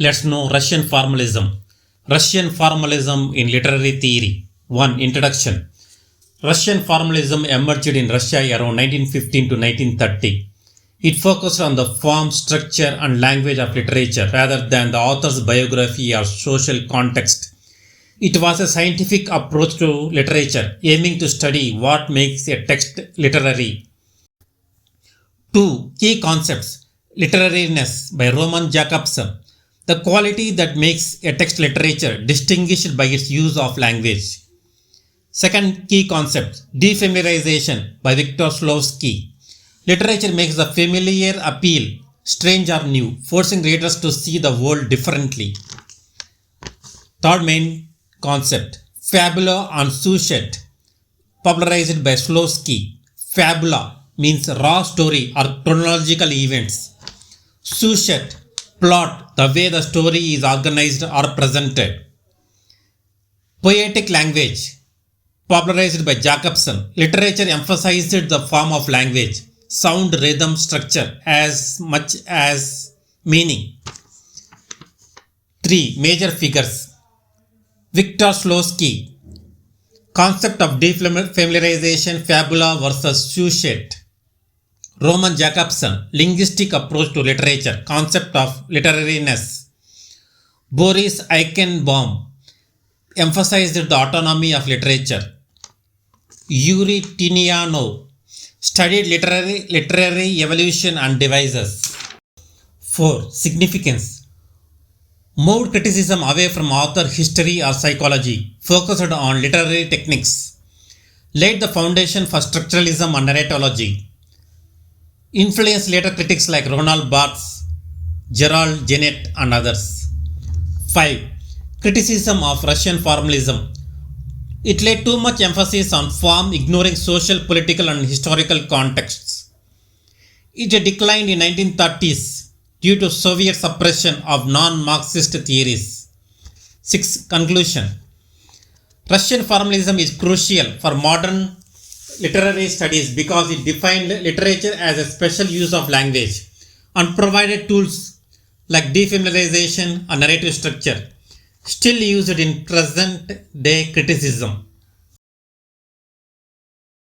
Let's know Russian Formalism. Russian Formalism in Literary Theory. 1. Introduction. Russian Formalism emerged in Russia around 1915 to 1930. It focused on the form, structure, and language of literature rather than the author's biography or social context. It was a scientific approach to literature, aiming to study what makes a text literary. 2. Key concepts. Literariness by Roman Jakobson. The quality that makes a text literature, distinguished by its use of language. Second key concept. Defamiliarization by Viktor Shklovsky. Literature makes the familiar appeal, strange or new, forcing readers to see the world differently. Third main concept. Fabula and sjuzhet, popularized by Shklovsky. Fabula means raw story or chronological events. Sjuzhet, plot, the way the story is organized or presented. Poetic language, popularized by Jakobson. Literature emphasized the form of language, sound, rhythm, structure as much as meaning. 3. Major figures. Viktor Shklovsky. Concept of defamiliarization, fabula versus sjuzhet. Roman Jakobson. Linguistic approach to literature, concept of literariness. Boris Eichenbaum. Emphasized the autonomy of literature. Yuri Tynianov. Studied literary evolution and devices. 4. Significance. Moved criticism away from author history or psychology, focused on literary techniques. Laid the foundation for structuralism and narratology. Influenced later critics like Roland Barthes, Gerald Genette and others. 5. Criticism of Russian Formalism. It laid too much emphasis on form, ignoring social, political and historical contexts. It declined in 1930s due to Soviet suppression of non-Marxist theories. 6. Conclusion. Russian Formalism is crucial for modern literary studies because it defined literature as a special use of language and provided tools like defamiliarization and narrative structure, still used in present day criticism.